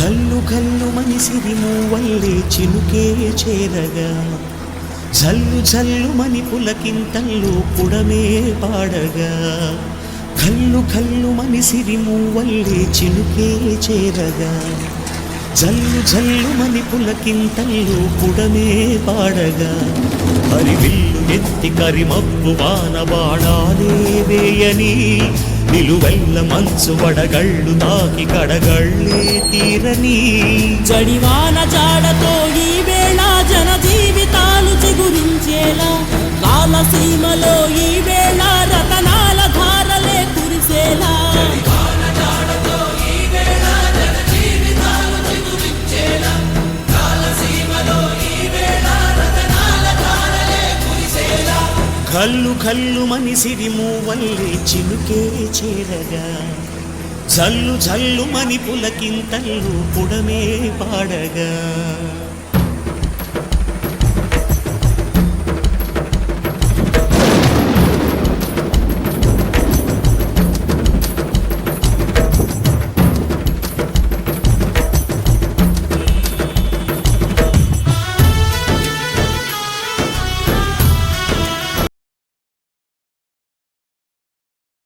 కల్లు కల్లు మనిసిరి మూవల్లే చినుకే చేరగా జల్లు జల్లు మని పులకింతల్లో పుడమే పాడగా కల్లు కల్లు మనిసిరి మూవల్లే చినుకే చేరగా జల్లు జల్లు మని పులకింతల్లో పుడమే పాడగా హరివిల్లు ఎత్తి కరిమబ్బు వాన బాణాలే వేయని నిలువెల్ల మంచు వడగళ్ళు తాకి కడగళ్ళే తీరని జడివాన జాడతో ఈ వేళ జన జీవితాలు చిగురించేలా కాలసీమలో ఈ వేళ రతనాల ధారలే కురిసేలా కల్లు కల్లు మనిసిరి మూవల్లే చినుకే చేరగా జల్లు జల్లు మని పులకింతల్లు పుడమే పాడగా